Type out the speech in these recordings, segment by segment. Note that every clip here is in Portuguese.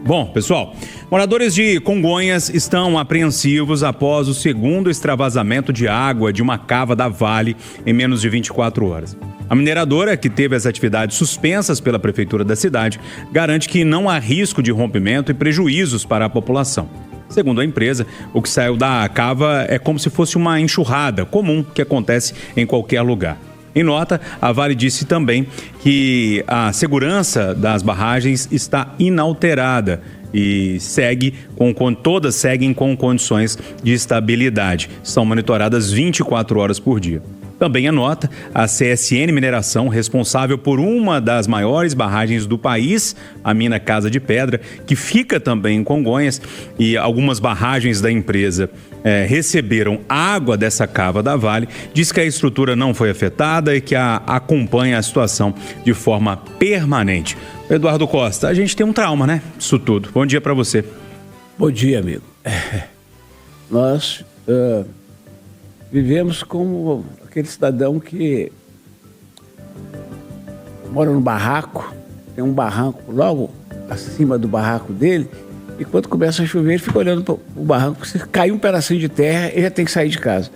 Bom, pessoal, moradores de Congonhas estão apreensivos após o segundo extravasamento de água de uma cava da Vale em menos de 24 horas. A mineradora, que teve as atividades suspensas pela prefeitura da cidade, garante que não há risco de rompimento e prejuízos para a população. Segundo a empresa, o que saiu da cava é como se fosse uma enxurrada comum que acontece em qualquer lugar. Em nota, a Vale disse também que a segurança das barragens está inalterada e todas seguem com condições de estabilidade. São monitoradas 24 horas por dia. Também anota a CSN Mineração, responsável por uma das maiores barragens do país, a mina Casa de Pedra, que fica também em Congonhas, e algumas barragens da empresa receberam água dessa cava da Vale, diz que a estrutura não foi afetada e que acompanha a situação de forma permanente. Eduardo Costa, a gente tem um trauma, né? Isso tudo. Bom dia para você. Bom dia, amigo. Nós vivemos como aquele cidadão que mora no barraco, tem um barranco logo acima do barraco dele, e quando começa a chover ele fica olhando para o barranco, se cai um pedacinho de terra ele já tem que sair de casa.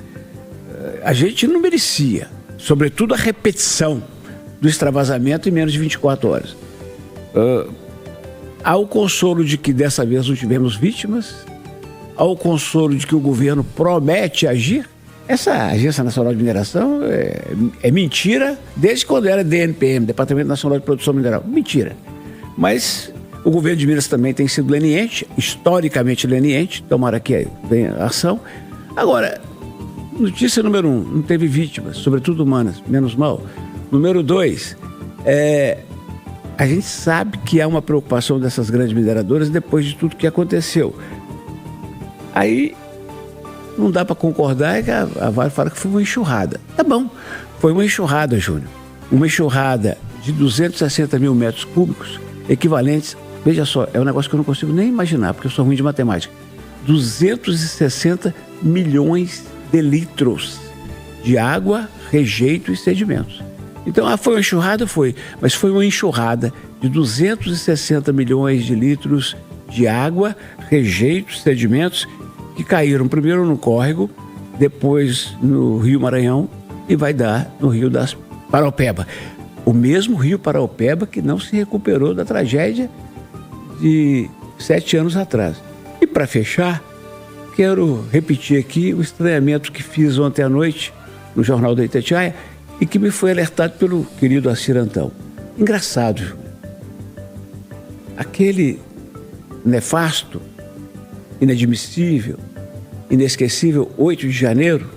A gente não merecia, sobretudo a repetição do extravasamento em menos de 24 horas. Há o consolo de que dessa vez não tivemos vítimas, há o consolo de que o governo promete agir. Essa Agência Nacional de Mineração é mentira desde quando era DNPM, Departamento Nacional de Produção Mineral. Mentira. Mas o governo de Minas também tem sido leniente, historicamente leniente, tomara que venha a ação. Agora, notícia número 1, não teve vítimas, sobretudo humanas, menos mal. Número 2, a gente sabe que há uma preocupação dessas grandes mineradoras depois de tudo que aconteceu. Aí não dá para concordar que a Vale fala que foi uma enxurrada. Tá bom, foi uma enxurrada, Júnior. Uma enxurrada de 260 mil metros cúbicos, equivalentes, veja só, é um negócio que eu não consigo nem imaginar, porque eu sou ruim de matemática. 260 milhões de litros de água, rejeito e sedimentos. Então, foi uma enxurrada? Foi, mas foi uma enxurrada de 260 milhões de litros de água, rejeitos, sedimentos, que caíram primeiro no córrego, depois no Rio Maranhão e vai dar no Rio das Paraopeba. O mesmo Rio Paraopeba que não se recuperou da tragédia de 7 anos atrás. E para fechar, quero repetir aqui o estranhamento que fiz ontem à noite no Jornal da Itatiaia e que me foi alertado pelo querido Assir Antão. Engraçado, aquele nefasto, inadmissível, inesquecível 8 de janeiro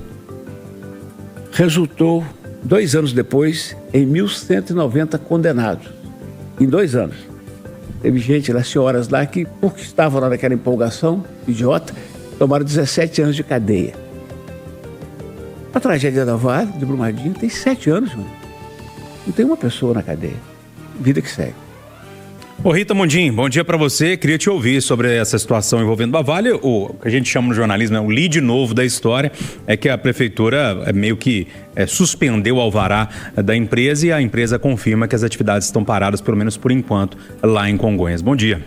resultou 2 anos depois em 1.190 condenados. Em 2 anos. Teve gente lá, senhoras lá, que porque estavam lá naquela empolgação idiota, tomaram 17 anos de cadeia. A tragédia da Vale, de Brumadinho, tem 7 anos, mano. Não tem uma pessoa na cadeia. Vida que segue. Ô Rita Mundim, bom dia para você. Queria te ouvir sobre essa situação envolvendo a Vale. O que a gente chama no jornalismo, o lead novo da história é que a prefeitura meio que suspendeu o alvará da empresa e a empresa confirma que as atividades estão paradas, pelo menos por enquanto, lá em Congonhas. Bom dia.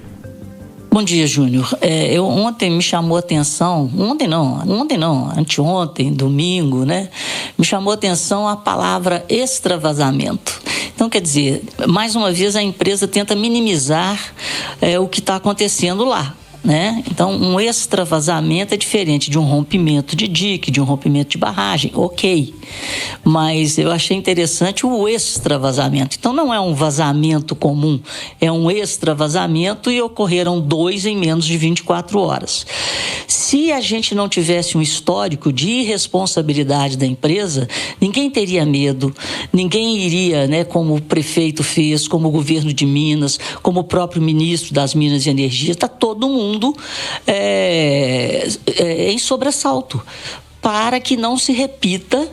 Bom dia, Júnior. Ontem me chamou a atenção, anteontem, domingo, né? Me chamou a atenção a palavra extravasamento. Então, quer dizer, mais uma vez a empresa tenta minimizar o que está acontecendo lá, né? Então, um extravasamento é diferente de um rompimento de dique, de um rompimento de barragem, ok. Mas eu achei interessante o extravasamento. Então, não é um vazamento comum, é um extravasamento e ocorreram 2 em menos de 24 horas. Se a gente não tivesse um histórico de irresponsabilidade da empresa, ninguém teria medo, ninguém iria, né, como o prefeito fez, como o governo de Minas, como o próprio ministro das Minas e Energia, está todo mundo em sobressalto, para que não se repita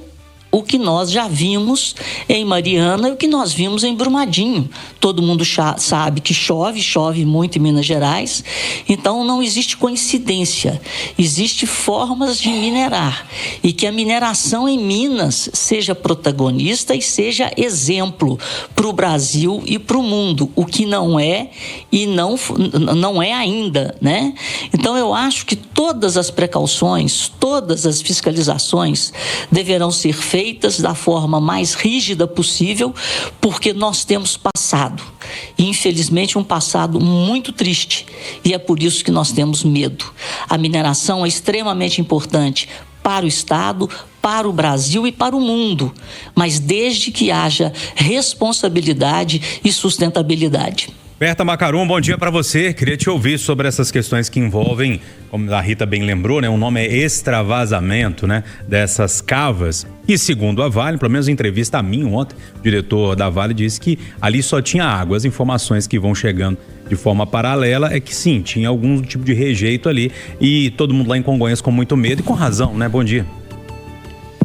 o que nós já vimos em Mariana e o que nós vimos em Brumadinho. Todo mundo sabe que chove muito em Minas Gerais, então não existe coincidência, existe formas de minerar e que a mineração em Minas seja protagonista e seja exemplo para o Brasil e para o mundo, o que não é e não é ainda, né? Então eu acho que todas as precauções, todas as fiscalizações deverão ser feitas da forma mais rígida possível, porque nós temos passado, e infelizmente um passado muito triste, e é por isso que nós temos medo. A mineração é extremamente importante para o Estado, para o Brasil e para o mundo, mas desde que haja responsabilidade e sustentabilidade. Berta Macarum, bom dia para você. Queria te ouvir sobre essas questões que envolvem, como a Rita bem lembrou, né? O nome é extravasamento, né? Dessas cavas. E segundo a Vale, pelo menos em entrevista a mim ontem, o diretor da Vale disse que ali só tinha água. As informações que vão chegando de forma paralela é que sim, tinha algum tipo de rejeito ali. E todo mundo lá em Congonhas com muito medo e com razão, né? Bom dia.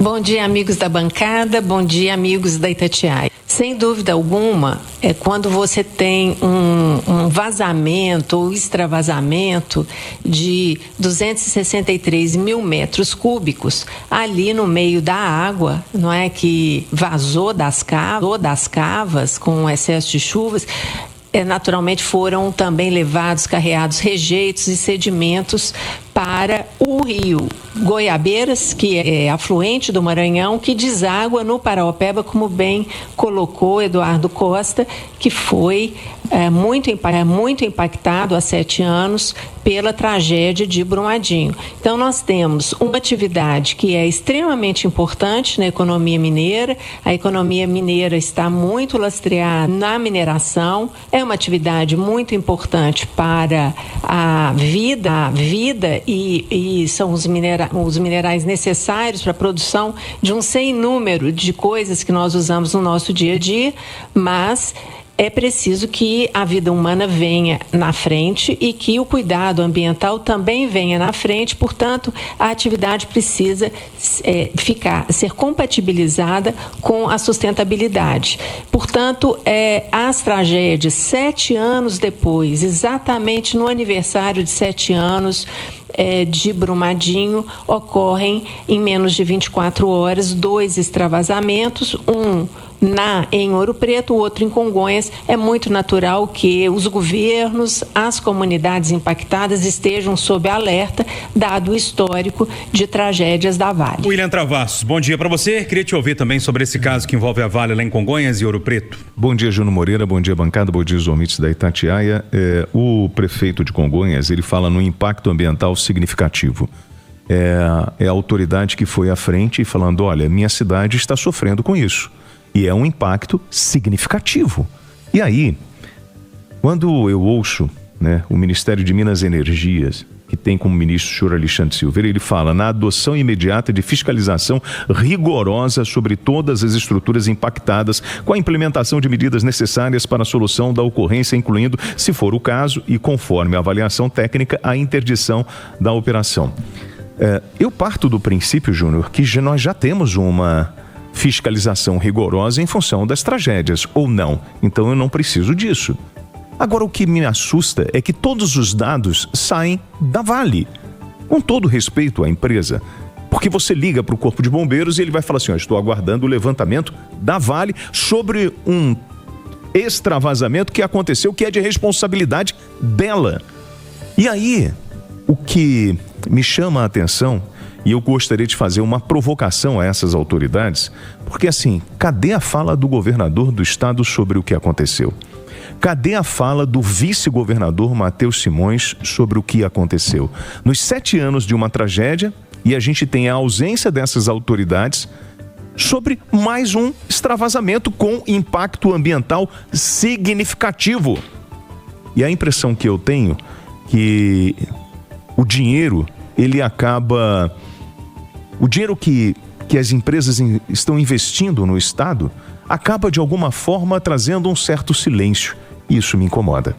Bom dia, amigos da bancada. Bom dia, amigos da Itatiaia. Sem dúvida alguma, é quando você tem um vazamento ou extravasamento de 263 mil metros cúbicos ali no meio da água, não é, que vazou das cavas com excesso de chuvas. Naturalmente foram também levados, carreados rejeitos e sedimentos para o rio Goiabeiras, que é afluente do Maranhão, que deságua no Paraopeba, como bem colocou Eduardo Costa, que foi muito impactado há 7 anos pela tragédia de Brumadinho. Então nós temos uma atividade que é extremamente importante na economia mineira. A economia mineira está muito lastreada na mineração, é uma atividade muito importante para a vida e são os minerais necessários para a produção de um sem número de coisas que nós usamos no nosso dia a dia, mas é preciso que a vida humana venha na frente e que o cuidado ambiental também venha na frente. Portanto, a atividade precisa ser compatibilizada com a sustentabilidade. Portanto, as tragédias 7 anos depois, exatamente no aniversário de 7 anos de Brumadinho, ocorrem em menos de 24 horas 2 extravasamentos, um em Ouro Preto, o outro em Congonhas. É muito natural que os governos, as comunidades impactadas estejam sob alerta, dado o histórico de tragédias da Vale. William Travassos, bom dia para você. Queria te ouvir também sobre esse caso que envolve a Vale lá em Congonhas e Ouro Preto. Bom dia, Júnior Moreira, bom dia, bancada, bom dia, os ouvintes da Itatiaia. O prefeito de Congonhas, ele fala no impacto ambiental significativo. É a autoridade que foi à frente falando, olha, minha cidade está sofrendo com isso. E é um impacto significativo. E aí, quando eu ouço, né, o Ministério de Minas e Energias, que tem como ministro o senhor Alexandre Silveira, ele fala na adoção imediata de fiscalização rigorosa sobre todas as estruturas impactadas, com a implementação de medidas necessárias para a solução da ocorrência, incluindo, se for o caso, e conforme a avaliação técnica, a interdição da operação. Eu parto do princípio, Júnior, que nós já temos uma fiscalização rigorosa em função das tragédias, ou não. Então eu não preciso disso. Agora, o que me assusta é que todos os dados saem da Vale. Com todo respeito à empresa, porque você liga para o Corpo de Bombeiros e ele vai falar assim, estou aguardando o levantamento da Vale sobre um extravasamento que aconteceu, que é de responsabilidade dela. E aí, o que me chama a atenção, e eu gostaria de fazer uma provocação a essas autoridades, porque assim, cadê a fala do governador do estado sobre o que aconteceu? Cadê a fala do vice-governador Matheus Simões sobre o que aconteceu? Nos 7 anos de uma tragédia, e a gente tem a ausência dessas autoridades sobre mais um extravasamento com impacto ambiental significativo. E a impressão que eu tenho que o dinheiro, ele acaba... O dinheiro que as empresas estão investindo no Estado acaba de alguma forma trazendo um certo silêncio. Isso me incomoda.